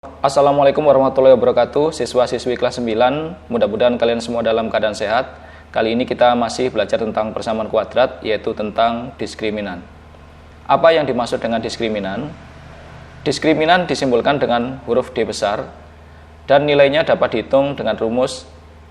Assalamualaikum warahmatullahi wabarakatuh. Siswa-siswi kelas 9, mudah-mudahan kalian semua dalam keadaan sehat. Kali ini kita masih belajar tentang persamaan kuadrat, yaitu tentang diskriminan. Apa yang dimaksud dengan diskriminan? Diskriminan disimbolkan dengan huruf D besar dan nilainya dapat dihitung dengan rumus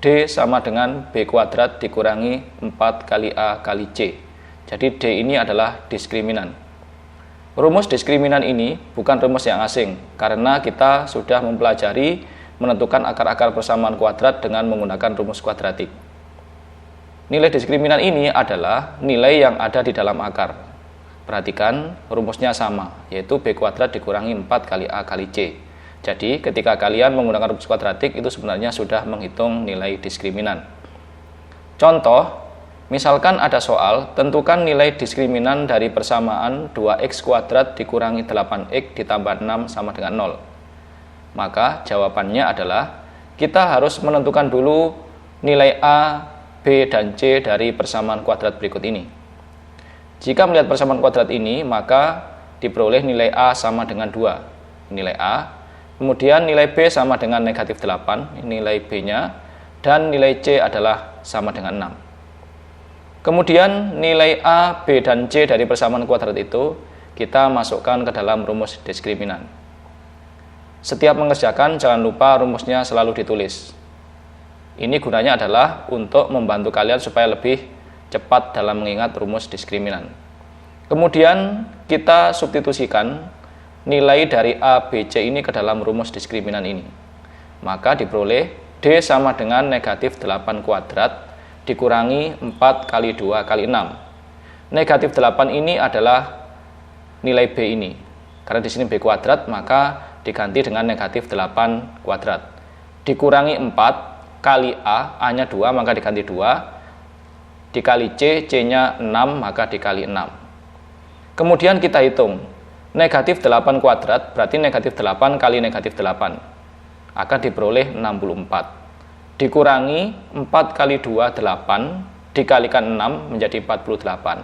D sama dengan B kuadrat dikurangi 4 kali A kali C. Jadi D ini adalah diskriminan. Rumus diskriminan ini bukan rumus yang asing, karena kita sudah mempelajari menentukan akar-akar persamaan kuadrat dengan menggunakan rumus kuadratik. Nilai diskriminan ini adalah nilai yang ada di dalam akar. Perhatikan, rumusnya sama, yaitu B kuadrat dikurangi 4 kali A kali C. Jadi, ketika kalian menggunakan rumus kuadratik, itu sebenarnya sudah menghitung nilai diskriminan. Contoh, misalkan ada soal, tentukan nilai diskriminan dari persamaan 2x kuadrat dikurangi 8x ditambah 6 sama dengan 0. Maka jawabannya adalah kita harus menentukan dulu nilai A, B, dan C dari persamaan kuadrat berikut ini. Jika melihat persamaan kuadrat ini, maka diperoleh nilai A sama dengan 2. Nilai A, kemudian nilai B sama dengan negatif 8, nilai B-nya, dan nilai C adalah sama dengan 6. Kemudian nilai A, B, dan C dari persamaan kuadrat itu kita masukkan ke dalam rumus diskriminan. Setiap mengerjakan jangan lupa rumusnya selalu ditulis. Ini gunanya adalah untuk membantu kalian supaya lebih cepat dalam mengingat rumus diskriminan. Kemudian kita substitusikan nilai dari A, B, C ini ke dalam rumus diskriminan ini. Maka diperoleh D sama dengan negatif 8 kuadrat dikurangi 4 kali 2 kali 6. Negatif 8 ini adalah nilai B ini. Karena di sini B kuadrat, maka diganti dengan negatif 8 kuadrat. Dikurangi 4 kali A, A-nya 2, maka diganti 2. Dikali C, C-nya 6, maka dikali 6. Kemudian kita hitung. Negatif 8 kuadrat, berarti negatif 8 kali negatif 8. Akan diperoleh 64. Dikurangi 4 kali 2, 8, dikalikan 6 menjadi 48.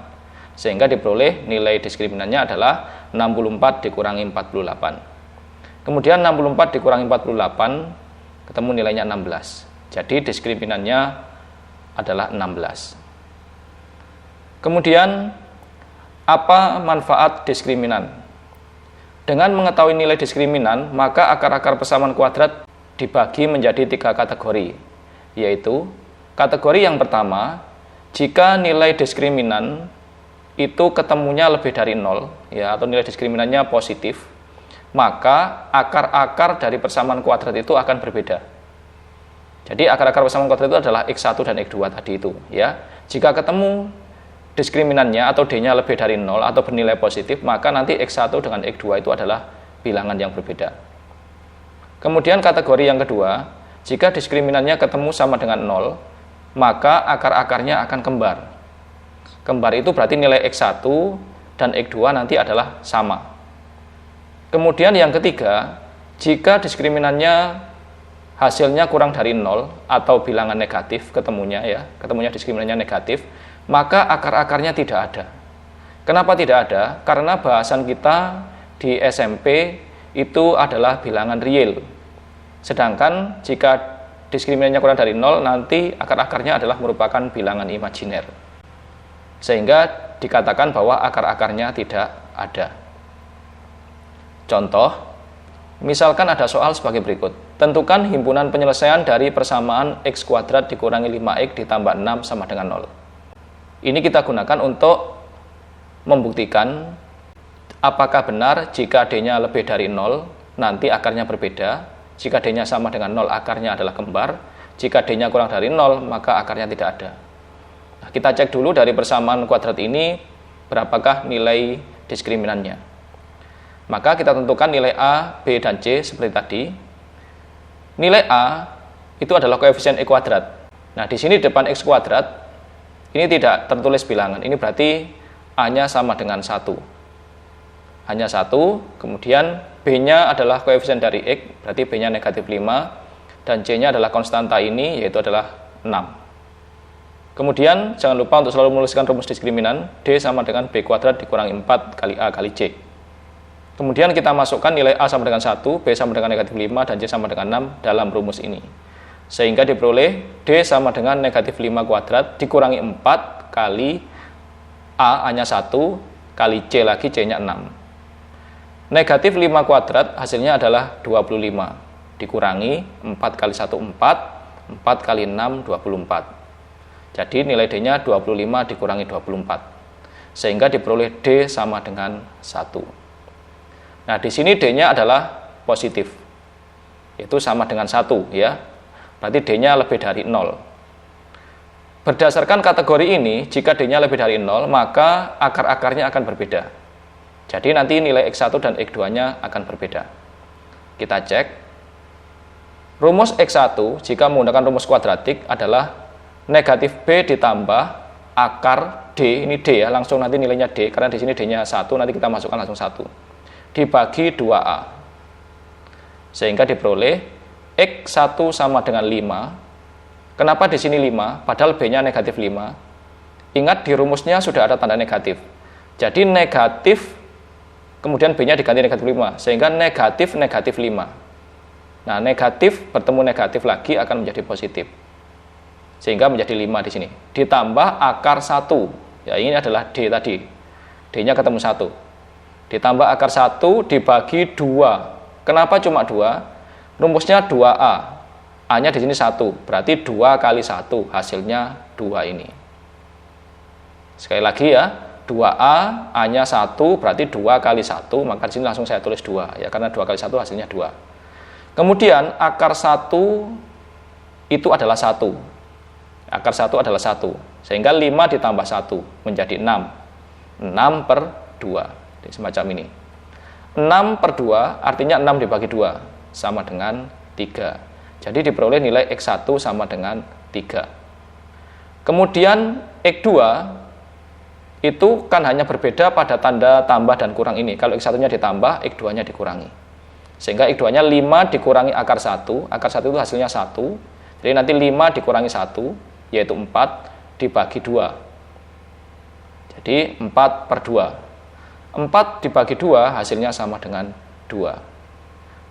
Sehingga diperoleh nilai diskriminannya adalah 64 dikurangi 48. Kemudian 64 dikurangi 48, ketemu nilainya 16. Jadi diskriminannya adalah 16. Kemudian, apa manfaat diskriminan? Dengan mengetahui nilai diskriminan, maka akar-akar persamaan kuadrat dibagi menjadi 3 kategori, yaitu kategori yang pertama, jika nilai diskriminan itu ketemunya lebih dari 0, ya, atau nilai diskriminannya positif, maka akar-akar dari persamaan kuadrat itu akan berbeda. Jadi akar-akar persamaan kuadrat itu adalah x1 dan x2 tadi itu, ya. Jika ketemu diskriminannya atau D-nya lebih dari 0 atau bernilai positif, maka nanti x1 dengan x2 itu adalah bilangan yang berbeda. Kemudian kategori yang kedua, jika diskriminannya ketemu sama dengan 0, maka akar-akarnya akan kembar. Kembar itu berarti nilai x1 dan x2 nanti adalah sama. Kemudian yang ketiga, jika diskriminannya hasilnya kurang dari 0 atau bilangan negatif ketemunya diskriminannya negatif, maka akar-akarnya tidak ada. Kenapa tidak ada? Karena bahasan kita di SMP itu adalah bilangan real. Sedangkan jika diskriminannya kurang dari 0, nanti akar-akarnya adalah merupakan bilangan imajiner. Sehingga dikatakan bahwa akar-akarnya tidak ada. Contoh, misalkan ada soal sebagai berikut. Tentukan himpunan penyelesaian dari persamaan x kuadrat dikurangi 5x ditambah 6 sama dengan 0. Ini kita gunakan untuk membuktikan apakah benar jika D-nya lebih dari 0, nanti akarnya berbeda. Jika D-nya sama dengan 0, akarnya adalah kembar. Jika D-nya kurang dari 0, maka akarnya tidak ada. Nah, kita cek dulu dari persamaan kuadrat ini, berapakah nilai diskriminannya. Maka kita tentukan nilai A, B, dan C seperti tadi. Nilai A itu adalah koefisien E kuadrat. Nah, di sini depan X kuadrat, ini tidak tertulis bilangan. Ini berarti A-nya sama dengan 1. Hanya 1, kemudian B-nya adalah koefisien dari X, berarti B-nya negatif 5, dan C-nya adalah konstanta ini, yaitu adalah 6. Kemudian, jangan lupa untuk selalu menuliskan rumus diskriminan, D sama dengan B kuadrat dikurangi 4 kali A kali C. Kemudian kita masukkan nilai A sama dengan 1, B sama dengan negatif 5, dan C sama dengan 6 dalam rumus ini. Sehingga diperoleh D sama dengan negatif 5 kuadrat dikurangi 4 kali A hanya 1 kali C lagi C-nya 6. Negatif 5 kuadrat hasilnya adalah 25. Dikurangi 4 kali 1 4, 4 kali 6 24. Jadi nilai D-nya 25 dikurangi 24. Sehingga diperoleh D sama dengan 1. Nah, di sini D-nya adalah positif. Itu sama dengan 1 ya. Berarti D-nya lebih dari 0. Berdasarkan kategori ini, jika D-nya lebih dari 0, maka akar-akarnya akan berbeda. Jadi nanti nilai X1 dan X2-nya akan berbeda. Kita cek. Rumus X1 jika menggunakan rumus kuadratik adalah negatif B ditambah akar D, ini D ya, langsung nanti nilainya D, karena di sini D-nya 1, nanti kita masukkan langsung 1. Dibagi 2A. Sehingga diperoleh X1 sama dengan 5. Kenapa di sini 5? Padahal B-nya negatif 5. Ingat di rumusnya sudah ada tanda negatif. Jadi negatif, kemudian B-nya diganti negatif 5. Sehingga negatif 5. Nah, negatif bertemu negatif lagi akan menjadi positif. Sehingga menjadi 5 di sini. Ditambah akar 1. Ya, ini adalah D tadi. D-nya ketemu 1. Ditambah akar 1 dibagi 2. Kenapa cuma 2? Rumusnya 2A. A-nya di sini 1. Berarti 2 kali 1 hasilnya 2 ini. Sekali lagi ya, 2A, A-nya 1 berarti 2 kali 1, maka di sini langsung saya tulis 2 ya, karena 2 kali 1 hasilnya 2. Kemudian akar 1 itu adalah 1. Akar 1 adalah 1. Sehingga 5 ditambah 1 menjadi 6. 6 per 2. Semacam ini. 6 per 2 artinya 6 dibagi 2 sama dengan 3. Jadi diperoleh nilai X1 sama dengan 3. Kemudian X2 itu kan hanya berbeda pada tanda tambah dan kurang ini. Kalau X1-nya ditambah, X2-nya dikurangi. Sehingga X2-nya 5 dikurangi akar 1. Akar 1 itu hasilnya 1. Jadi nanti 5 dikurangi 1, yaitu 4, dibagi 2. Jadi 4 per 2. 4 dibagi 2 hasilnya sama dengan 2.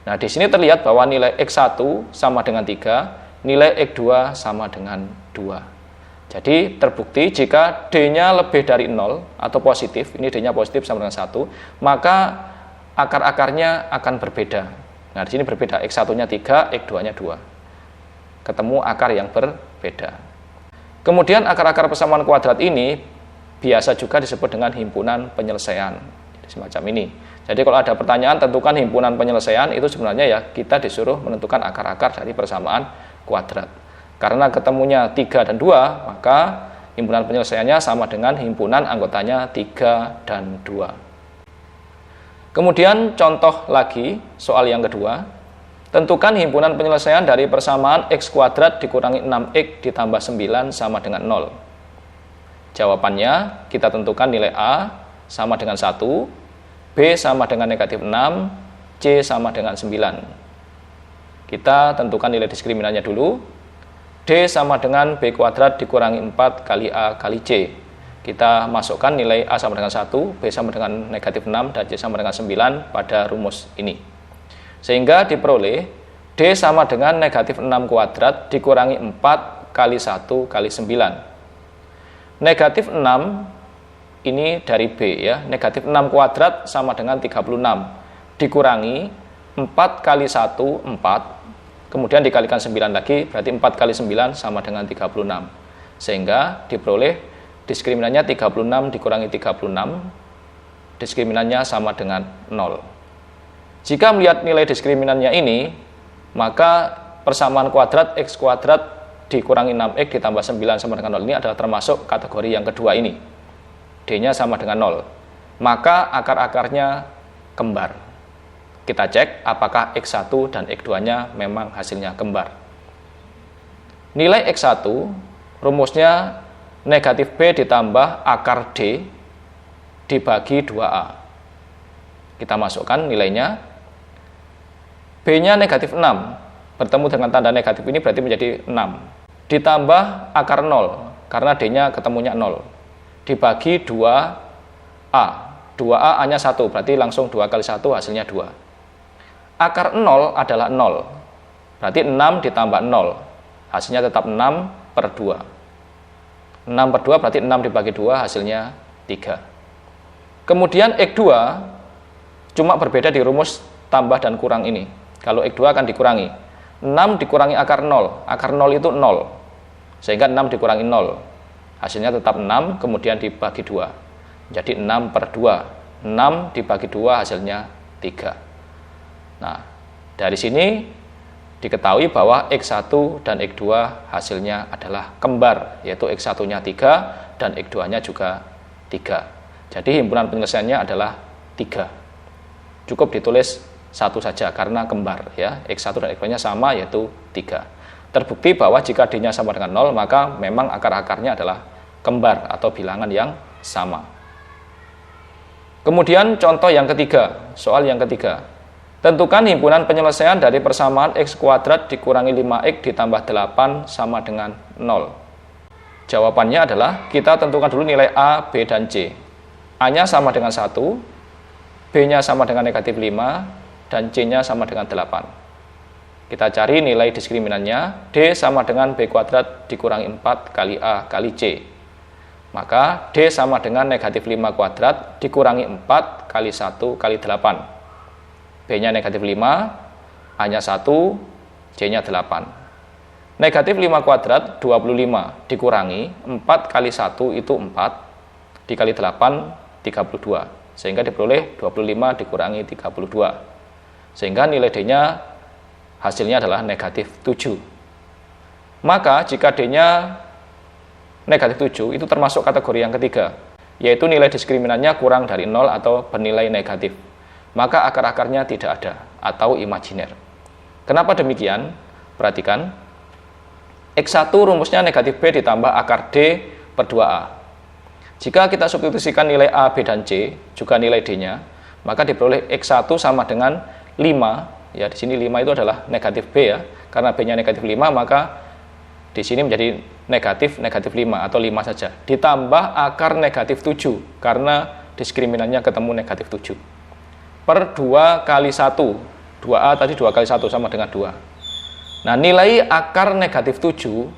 Nah, di sini terlihat bahwa nilai X1 sama dengan 3, nilai X2 sama dengan 2. Jadi terbukti jika D-nya lebih dari 0 atau positif, ini D-nya positif sama dengan 1, maka akar-akarnya akan berbeda. Nah, di sini berbeda, X1-nya 3, X2-nya 2. Ketemu akar yang berbeda. Kemudian akar-akar persamaan kuadrat ini biasa juga disebut dengan himpunan penyelesaian. Semacam ini. Jadi kalau ada pertanyaan tentukan himpunan penyelesaian, itu sebenarnya ya kita disuruh menentukan akar-akar dari persamaan kuadrat. Karena ketemunya 3 dan 2, maka himpunan penyelesaiannya sama dengan himpunan anggotanya 3 dan 2. Kemudian contoh lagi, soal yang kedua. Tentukan himpunan penyelesaian dari persamaan X kuadrat dikurangi 6X ditambah 9 sama dengan 0. Jawabannya, kita tentukan nilai A sama dengan 1, B sama dengan negatif 6, C sama dengan 9. Kita tentukan nilai diskriminannya dulu. D sama dengan B kuadrat dikurangi 4 kali A kali C. Kita masukkan nilai A sama dengan 1, B sama dengan negatif 6, dan C sama dengan 9 pada rumus ini. Sehingga diperoleh D sama dengan negatif 6 kuadrat dikurangi 4 kali 1 kali 9. Negatif 6 ini dari B ya, negatif 6 kuadrat sama dengan 36 dikurangi 4 kali 1 4, kemudian dikalikan 9 lagi, berarti 4 kali 9 sama dengan 36. Sehingga diperoleh diskriminannya 36 dikurangi 36, diskriminannya sama dengan 0. Jika melihat nilai diskriminannya ini, maka persamaan kuadrat X kuadrat dikurangi 6X ditambah 9 sama dengan 0 ini adalah termasuk kategori yang kedua ini. D-nya sama dengan 0. Maka akar-akarnya kembar. Kita cek apakah X1 dan X2-nya memang hasilnya kembar. Nilai X1 rumusnya negatif B ditambah akar D dibagi 2A. Kita masukkan nilainya. B-nya negatif 6. Bertemu dengan tanda negatif ini berarti menjadi 6. Ditambah akar 0, karena D-nya ketemunya 0. Dibagi 2A. 2A A-nya 1, berarti langsung 2 kali 1 hasilnya 2. Akar 0 adalah 0, berarti 6 ditambah 0, hasilnya tetap 6 per 2. 6 per 2 berarti 6 dibagi 2 hasilnya 3. Kemudian X2 cuma berbeda di rumus tambah dan kurang ini. Kalau X2 akan dikurangi. 6 dikurangi akar 0, akar 0 itu 0. Sehingga 6 dikurangi 0, hasilnya tetap 6, kemudian dibagi 2. Jadi 6 per 2, 6 dibagi 2 hasilnya 3. Nah, dari sini diketahui bahwa X1 dan X2 hasilnya adalah kembar, yaitu X1-nya 3 dan X2-nya juga 3. Jadi himpunan penyelesaiannya adalah 3. Cukup ditulis 1 saja karena kembar, ya. X1 dan X2-nya sama, yaitu 3. Terbukti bahwa jika D-nya sama dengan 0, maka memang akar-akarnya adalah kembar atau bilangan yang sama. Kemudian contoh yang ketiga, soal yang ketiga. Tentukan himpunan penyelesaian dari persamaan X kuadrat dikurangi 5X ditambah 8 sama dengan 0. Jawabannya adalah kita tentukan dulu nilai A, B, dan C. A-nya sama dengan 1, B-nya sama dengan negatif 5, dan C-nya sama dengan 8. Kita cari nilai diskriminannya, D sama dengan B kuadrat dikurangi 4 kali A kali C. Maka D sama dengan negatif 5 kuadrat dikurangi 4 kali 1 kali 8. B-nya negatif 5, A-nya 1, C-nya 8. Negatif 5 kuadrat 25 dikurangi 4 kali 1 itu 4, dikali 8, 32. Sehingga diperoleh 25 dikurangi 32. Sehingga nilai D-nya hasilnya adalah negatif 7. Maka jika D-nya negatif 7 itu termasuk kategori yang ketiga, yaitu nilai diskriminannya kurang dari 0 atau bernilai negatif. Maka akar-akarnya tidak ada atau imajiner. Kenapa demikian? Perhatikan. X1 rumusnya negatif B ditambah akar D per 2A. Jika kita substitusikan nilai A, B, dan C, juga nilai D-nya, maka diperoleh X1 sama dengan 5. Ya, di sini 5 itu adalah negatif B ya. Karena B-nya negatif 5, maka di sini menjadi negatif 5 atau 5 saja. Ditambah akar negatif 7 karena diskriminannya ketemu negatif 7. Per 2 kali 1. 2A tadi 2 kali 1 sama dengan 2. Nah, nilai akar negatif 7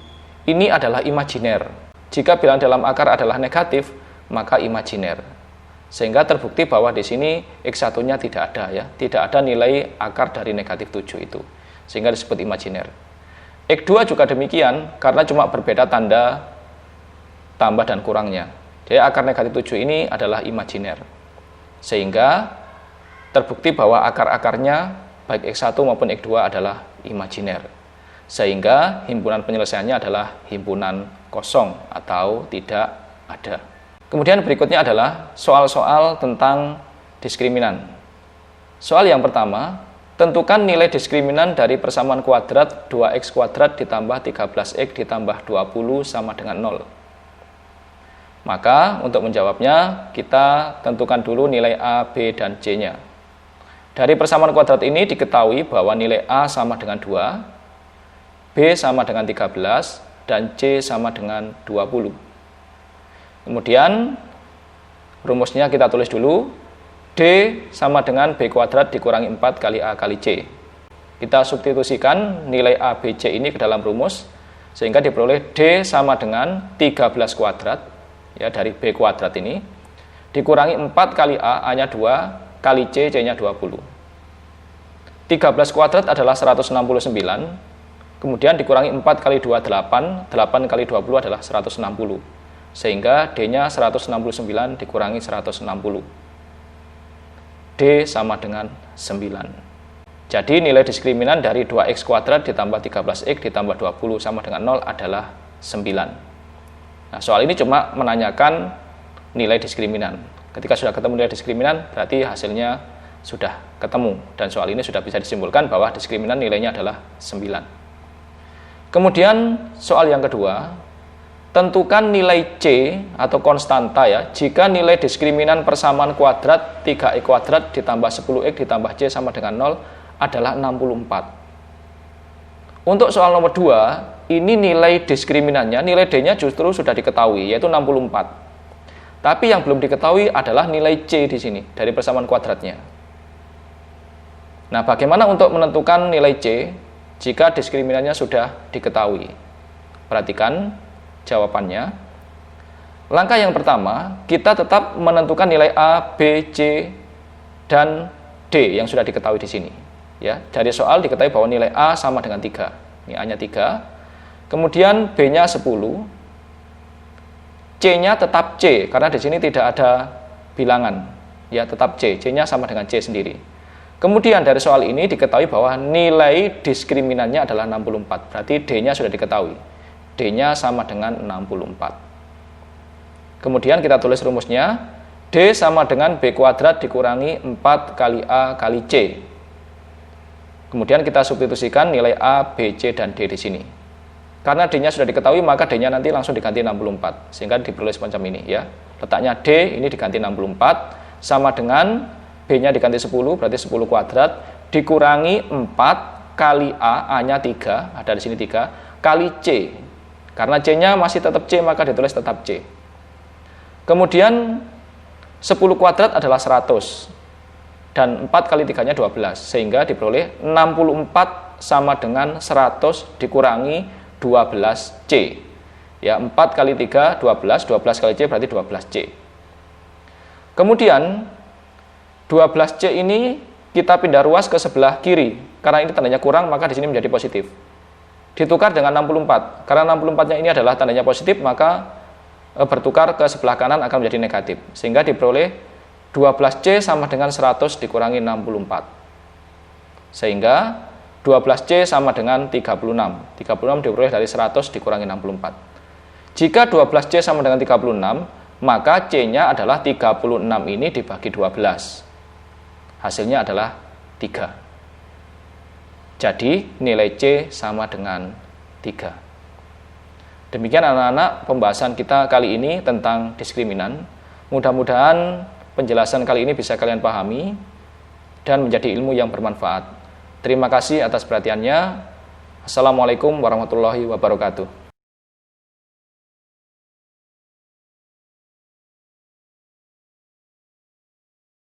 ini adalah imajiner. Jika bilangan dalam akar adalah negatif, maka imajiner. Sehingga terbukti bahwa di sini X1-nya tidak ada ya. Tidak ada nilai akar dari negatif 7 itu. Sehingga disebut imajiner. X2 juga demikian, karena cuma berbeda tanda tambah dan kurangnya. Jadi akar negatif 7 ini adalah imajiner. Sehingga terbukti bahwa akar-akarnya baik X1 maupun X2 adalah imajiner. Sehingga himpunan penyelesaiannya adalah himpunan kosong atau tidak ada. Kemudian berikutnya adalah soal-soal tentang diskriminan. Soal yang pertama, tentukan nilai diskriminan dari persamaan kuadrat 2x kuadrat ditambah 13x ditambah 20 sama dengan 0. Maka untuk menjawabnya kita tentukan dulu nilai A, B, dan C-nya. Dari persamaan kuadrat ini diketahui bahwa nilai A sama dengan 2, B sama dengan 13, dan C sama dengan 20. Kemudian rumusnya kita tulis dulu. D sama dengan B kuadrat dikurangi 4 kali A kali C. Kita substitusikan nilai A, B, C ini ke dalam rumus, sehingga diperoleh D sama dengan 13 kuadrat, ya dari B kuadrat ini, dikurangi 4 kali A, A-nya 2, kali C, C-nya 20. 13 kuadrat adalah 169, kemudian dikurangi 4 kali 2, 8, 8 kali 20 adalah 160, sehingga D-nya 169 dikurangi 160. D sama dengan 9. Jadi nilai diskriminan dari 2x kuadrat ditambah 13x ditambah 20 sama dengan 0 adalah 9. Nah, soal ini cuma menanyakan nilai diskriminan. Ketika sudah ketemu nilai diskriminan, berarti hasilnya sudah ketemu. Dan soal ini sudah bisa disimpulkan bahwa diskriminan nilainya adalah 9. Kemudian soal yang kedua, tentukan nilai C atau konstanta ya, jika nilai diskriminan persamaan kuadrat 3x kuadrat ditambah 10x ditambah C sama dengan 0 adalah 64. Untuk soal nomor 2, ini nilai diskriminannya, nilai D-nya justru sudah diketahui, yaitu 64. Tapi yang belum diketahui adalah nilai C di sini dari persamaan kuadratnya. Nah, bagaimana untuk menentukan nilai C jika diskriminannya sudah diketahui? Perhatikan jawabannya. Langkah yang pertama, kita tetap menentukan nilai A, B, C, dan D yang sudah diketahui di sini. Ya, dari soal diketahui bahwa nilai A sama dengan 3. Ini A-nya 3. Kemudian B-nya 10. C-nya tetap C karena di sini tidak ada bilangan. Ya, tetap C. C-nya sama dengan C sendiri. Kemudian dari soal ini diketahui bahwa nilai diskriminannya adalah 64. Berarti D-nya sudah diketahui. D-nya sama dengan 64. Kemudian kita tulis rumusnya. D sama dengan B kuadrat dikurangi 4 kali A kali C. Kemudian kita substitusikan nilai A, B, C, dan D di sini. Karena D-nya sudah diketahui, maka D-nya nanti langsung diganti 64. Sehingga diperoleh semacam ini. Ya. Letaknya D ini diganti 64. Sama dengan B-nya diganti 10, berarti 10 kuadrat, dikurangi 4 kali A, A-nya 3, ada di sini 3, kali C. Karena C-nya masih tetap C, maka ditulis tetap C. Kemudian 10 kuadrat adalah 100, dan 4 kali 3-nya 12, sehingga diperoleh 64 sama dengan 100 dikurangi 12C. Ya, 4 kali 3, 12, 12 kali C berarti 12C. Kemudian 12C ini kita pindah ruas ke sebelah kiri. Karena ini tandanya kurang, maka di sini menjadi positif. Ditukar dengan 64. Karena 64-nya ini adalah tandanya positif, maka bertukar ke sebelah kanan akan menjadi negatif. Sehingga diperoleh 12C sama dengan 100 dikurangi 64. Sehingga 12C sama dengan 36. 36 diperoleh dari 100 dikurangi 64. Jika 12C sama dengan 36, maka C-nya adalah 36 ini dibagi 12. Hasilnya adalah 3. Jadi nilai C sama dengan 3. Demikian anak-anak pembahasan kita kali ini tentang diskriminan. Mudah-mudahan penjelasan kali ini bisa kalian pahami dan menjadi ilmu yang bermanfaat. Terima kasih atas perhatiannya. Assalamualaikum warahmatullahi wabarakatuh.